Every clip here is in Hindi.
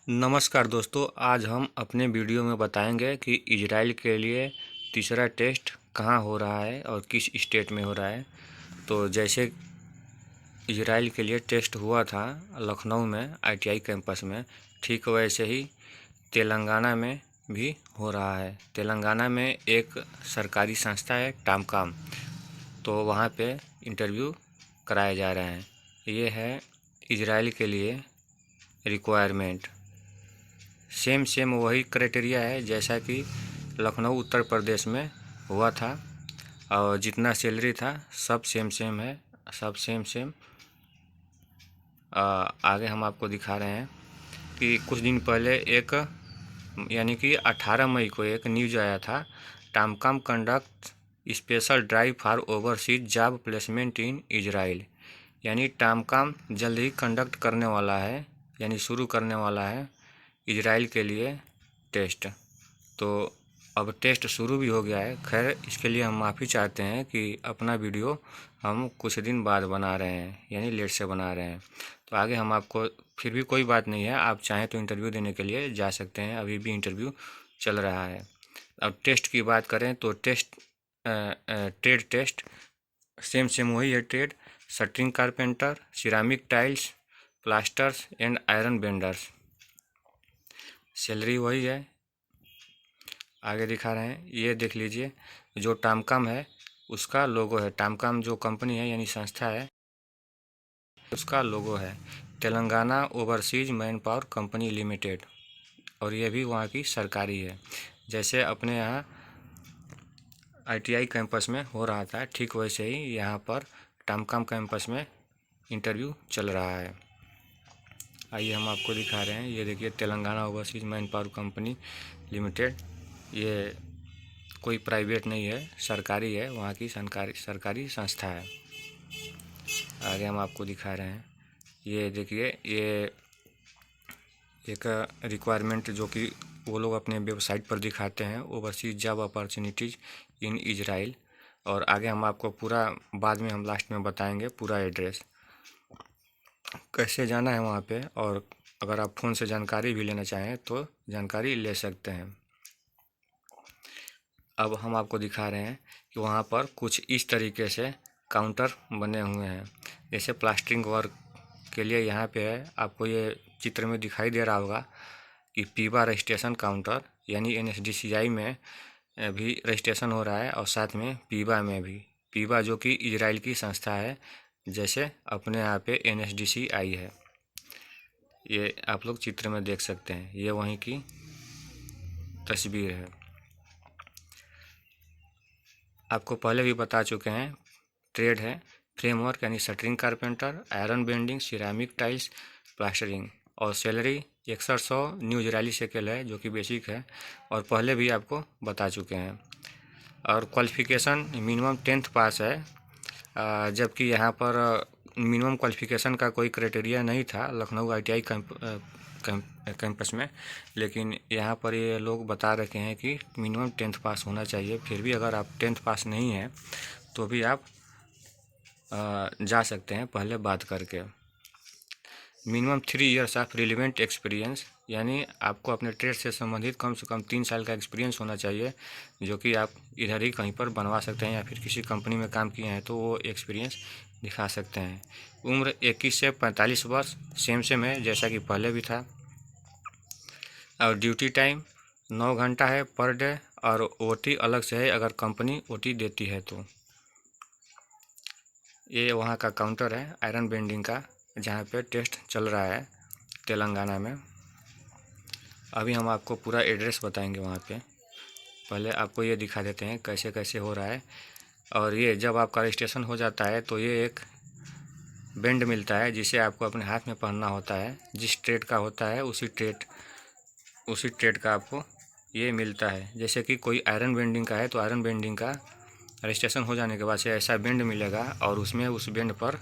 नमस्कार दोस्तों, आज हम अपने वीडियो में बताएंगे कि इजराइल के लिए तीसरा टेस्ट कहाँ हो रहा है और किस स्टेट में हो रहा है। तो जैसे इजराइल के लिए टेस्ट हुआ था लखनऊ में आईटीआई कैंपस में, ठीक वैसे ही तेलंगाना में भी हो रहा है। तेलंगाना में एक सरकारी संस्था है टामकाम, तो वहाँ पे इंटरव्यू कराए जा रहे हैं। ये है इजराइल के लिए रिक्वायरमेंट। सेम वही क्राइटेरिया है जैसा कि लखनऊ उत्तर प्रदेश में हुआ था, और जितना सैलरी था सब सेम है, सब सेम। आगे हम आपको दिखा रहे हैं कि कुछ दिन पहले एक यानी कि 18 मई को एक न्यूज आया था, TOMCOM conduct special drive for overseas job placement in Israel. यानी टामकाम जल्द ही कंडक्ट करने वाला है, यानी शुरू करने वाला है इजराइल के लिए टेस्ट। तो अब टेस्ट शुरू भी हो गया है। खैर, इसके लिए हम माफ़ी चाहते हैं कि अपना वीडियो हम कुछ दिन बाद बना रहे हैं, यानी लेट से बना रहे हैं। तो आगे हम आपको, फिर भी कोई बात नहीं है, आप चाहें तो इंटरव्यू देने के लिए जा सकते हैं, अभी भी इंटरव्यू चल रहा है। अब टेस्ट की बात करें तो ट्रेड टेस्ट सेम वही है। Trade shuttering carpenter, ceramic tiles, plasters and iron benders. Salary वही है, आगे दिखा रहे हैं, ये देख लीजिए। जो टामकाम है उसका लोगो है, टामकाम जो कंपनी है यानी संस्था है उसका लोगो है Telangana overseas man power company limited, और ये भी वहाँ की सरकारी है। जैसे अपने यहाँ आईटीआई कैंपस में हो रहा था, ठीक वैसे ही यहाँ पर टामकाम कैंपस में इंटरव्यू चल रहा है। आइए हम आपको दिखा रहे हैं, ये देखिए Telangana overseas man power company limited. ये कोई प्राइवेट नहीं है, सरकारी है, वहाँ की सरकारी संस्था है। आगे हम आपको दिखा रहे हैं, ये देखिए, ये एक रिक्वायरमेंट जो कि वो लोग अपने वेबसाइट पर दिखाते हैं, ओवरसीज जॉब अपॉर्चुनिटीज़ इन इजराइल। और आगे हम आपको पूरा बाद में हम लास्ट में बताएंगे पूरा एड्रेस, कैसे जाना है वहाँ पे, और अगर आप फ़ोन से जानकारी भी लेना चाहें तो जानकारी ले सकते हैं। अब हम आपको दिखा रहे हैं कि वहाँ पर कुछ इस तरीके से काउंटर बने हुए हैं। जैसे प्लास्टरिंग वर्क के लिए यहाँ पे है, आपको ये चित्र में दिखाई दे रहा होगा कि पीबा रजिस्ट्रेशन काउंटर, यानी एनएसडीसीआई में भी रजिस्ट्रेशन हो रहा है, और साथ में पीबा में भी। पीबा जो कि इजराइल की संस्था है, जैसे अपने यहाँ पे एनएसडीसीआई है। ये आप लोग चित्र में देख सकते हैं, ये वहीं की तस्वीर है। आपको पहले भी बता चुके हैं, ट्रेड है फ्रेमवर्क यानी shuttering carpenter, iron bending, ceramic tiles, plastering, और सैलरी 6100 न्यू इजरायली शेकेल है जो कि बेसिक है, और पहले भी आपको बता चुके हैं। और क्वालिफ़िकेशन मिनिमम 10th पास है, जबकि यहाँ पर मिनिमम क्वालिफ़िकेशन का कोई क्राइटेरिया नहीं था लखनऊ आईटीआई कैंपस में, लेकिन यहाँ पर ये लोग बता रखे हैं कि मिनिमम 10th पास होना चाहिए। फिर भी अगर आप 10th पास नहीं हैं तो भी आप जा सकते हैं पहले बात करके। Minimum 3 years of relevant experience, यानी आपको अपने ट्रेड से संबंधित कम से कम 3 साल का एक्सपीरियंस होना चाहिए, जो कि आप इधर ही कहीं पर बनवा सकते हैं, या फिर किसी कंपनी में काम किए हैं तो वो एक्सपीरियंस दिखा सकते हैं। उम्र 21 से 45 वर्ष सेम है जैसा कि पहले भी था। और ड्यूटी टाइम 9 घंटा है पर डे, और ओटी अलग से है अगर कंपनी ओटी देती है तो। ये वहाँ का काउंटर है आयरन बेंडिंग का, जहाँ पे टेस्ट चल रहा है तेलंगाना में। अभी हम आपको पूरा एड्रेस बताएंगे वहाँ पे, पहले आपको ये दिखा देते हैं कैसे कैसे हो रहा है। और ये जब आपका रजिस्ट्रेशन हो जाता है तो ये एक बैंड मिलता है जिसे आपको अपने हाथ में पहनना होता है, जिस ट्रेड का होता है उसी ट्रेड का आपको ये मिलता है। जैसे कि कोई आयरन बेंडिंग का है तो आयरन बेंडिंग का रजिस्ट्रेशन हो जाने के बाद से ऐसा बैंड मिलेगा, और उसमें उस बैंड पर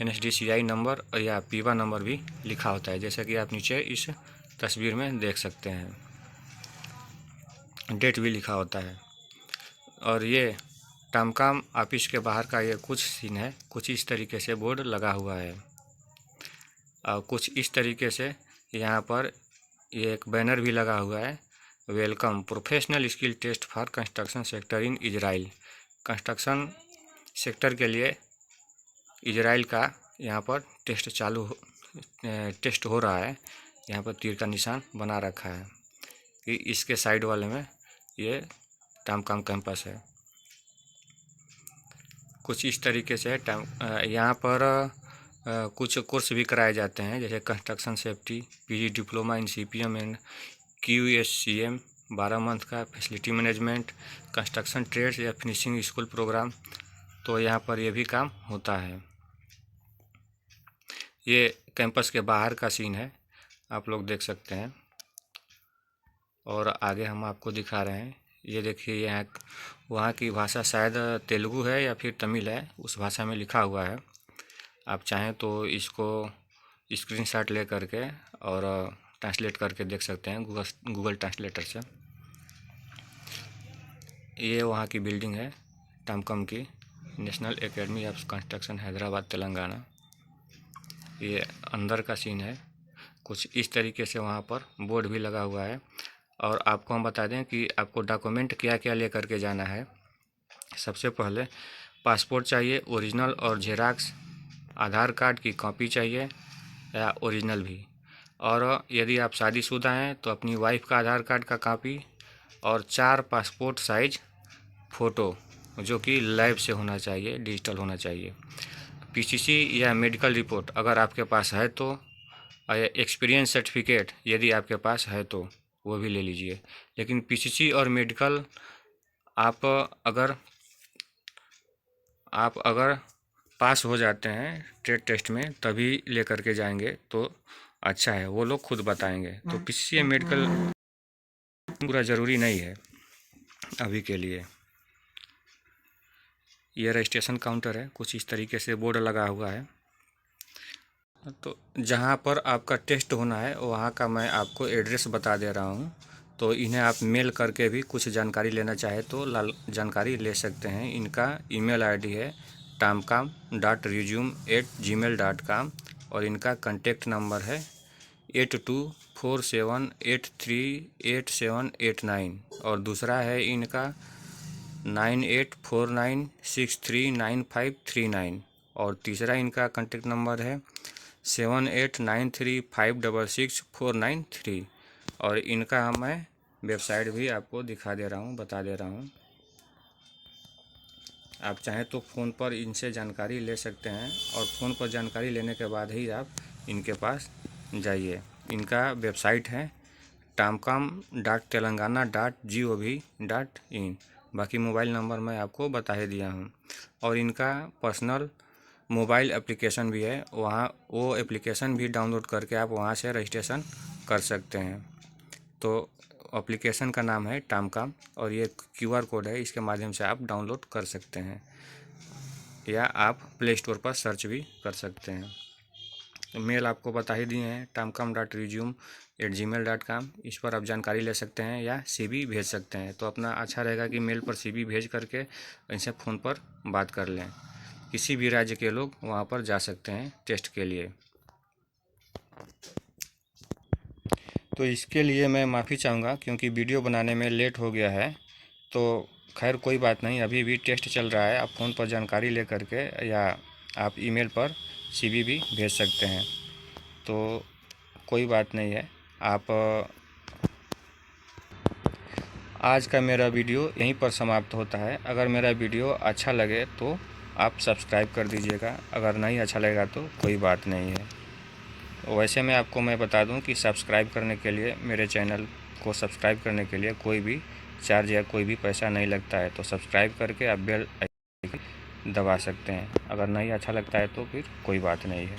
एनएसडीसीआई नंबर या पीवा नंबर भी लिखा होता है, जैसा कि आप नीचे इस तस्वीर में देख सकते हैं, डेट भी लिखा होता है। और ये टामकाम ऑफिस के बाहर का ये कुछ सीन है, कुछ इस तरीके से बोर्ड लगा हुआ है, और कुछ इस तरीके से यहाँ पर ये एक बैनर भी लगा हुआ है, welcome professional skill test for construction sector in Israel. Construction sector के लिए इजराइल का यहाँ पर टेस्ट हो रहा है। यहाँ पर तीर का निशान बना रखा है कि इसके साइड वाले में ये टामकाम कैंपस है। कुछ इस तरीके से यहाँ पर कुछ कोर्स भी कराए जाते हैं, जैसे construction safety, PG diploma in CPM and QSCM 12 month का, फैसिलिटी मैनेजमेंट, कंस्ट्रक्शन ट्रेड्स या फिनिशिंग स्कूल प्रोग्राम। तो यहाँ पर ये भी काम होता है। ये कैंपस के बाहर का सीन है, आप लोग देख सकते हैं। और आगे हम आपको दिखा रहे हैं, ये देखिए यहाँ वहाँ की भाषा शायद तेलुगु है या फिर तमिल है, उस भाषा में लिखा हुआ है। आप चाहें तो इसको स्क्रीनशॉट ले करके और ट्रांसलेट करके देख सकते हैं गूगल ट्रांसलेटर से। ये वहाँ की बिल्डिंग है टामकम की, national academy of construction Hyderabad Telangana. ये अंदर का सीन है, कुछ इस तरीके से वहाँ पर बोर्ड भी लगा हुआ है। और आपको हम बता दें कि आपको डॉक्यूमेंट क्या क्या ले करके जाना है। सबसे पहले पासपोर्ट चाहिए, ओरिजिनल और जेराक्स, आधार कार्ड की कॉपी चाहिए या ओरिजिनल भी। और यदि आप शादीशुदा हैं तो अपनी वाइफ का आधार कार्ड का कॉपी और 4 पासपोर्ट साइज फ़ोटो, जो कि लैब से होना चाहिए, डिजिटल होना चाहिए। पीसीसी या मेडिकल रिपोर्ट अगर आपके पास है तो, एक्सपीरियंस सर्टिफिकेट यदि आपके पास है तो वो भी ले लीजिए। लेकिन पीसीसी और मेडिकल आप अगर पास हो जाते हैं ट्रेड टेस्ट में तभी ले करके जाएंगे तो अच्छा है, वो लोग खुद बताएंगे। तो पीसीसी या मेडिकल पूरा ज़रूरी नहीं है अभी के लिए। ये रजिस्ट्रेशन काउंटर है, कुछ इस तरीके से बोर्ड लगा हुआ है। तो जहाँ पर आपका टेस्ट होना है वहाँ का मैं आपको एड्रेस बता दे रहा हूँ। तो इन्हें आप मेल करके भी कुछ जानकारी लेना चाहे तो जानकारी ले सकते हैं। इनका ईमेल आईडी है tamkam.resume@gmail.com और इनका कॉन्टेक्ट नंबर है 8247838789 और दूसरा है इनका 9849639539 और तीसरा इनका कॉन्टेक्ट नंबर है 7893566493 और इनका मैं वेबसाइट भी आपको दिखा दे रहा हूँ, बता दे रहा हूँ। आप चाहें तो फ़ोन पर इनसे जानकारी ले सकते हैं और फ़ोन पर जानकारी लेने के बाद ही आप इनके पास जाइए। इनका वेबसाइट है tamkam.telangana.gov.in। बाकी मोबाइल नंबर मैं आपको बता ही दिया हूँ। और इनका पर्सनल मोबाइल एप्लीकेशन भी है, वहाँ वो एप्लीकेशन भी डाउनलोड करके आप वहाँ से रजिस्ट्रेशन कर सकते हैं। तो एप्लीकेशन का नाम है टामकाम और ये QR कोड है, इसके माध्यम से आप डाउनलोड कर सकते हैं या आप प्ले स्टोर पर सर्च भी कर सकते हैं। तो मेल आपको बता ही दिए हैं tamkam.resume@gmail.com। इस पर आप जानकारी ले सकते हैं या CV भेज सकते हैं। तो अपना अच्छा रहेगा कि मेल पर CV भेज करके इनसे फ़ोन पर बात कर लें। किसी भी राज्य के लोग वहाँ पर जा सकते हैं टेस्ट के लिए। तो इसके लिए मैं माफ़ी चाहूँगा क्योंकि वीडियो बनाने में लेट हो गया है। तो खैर कोई बात नहीं, अभी भी टेस्ट चल रहा है। आप फ़ोन पर जानकारी ले करके या आप ईमेल पर CV भी भेज सकते हैं। तो कोई बात नहीं है। आप आज का मेरा वीडियो यहीं पर समाप्त होता है। अगर मेरा वीडियो अच्छा लगे तो आप सब्सक्राइब कर दीजिएगा, अगर नहीं अच्छा लगेगा तो कोई बात नहीं है। वैसे मैं बता दूं कि सब्सक्राइब करने के लिए, मेरे चैनल को सब्सक्राइब करने के लिए कोई भी चार्ज या कोई भी पैसा नहीं लगता है। तो सब्सक्राइब करके आप बेल आइकन दबा सकते हैं। अगर नहीं अच्छा लगता है तो फिर कोई बात नहीं है।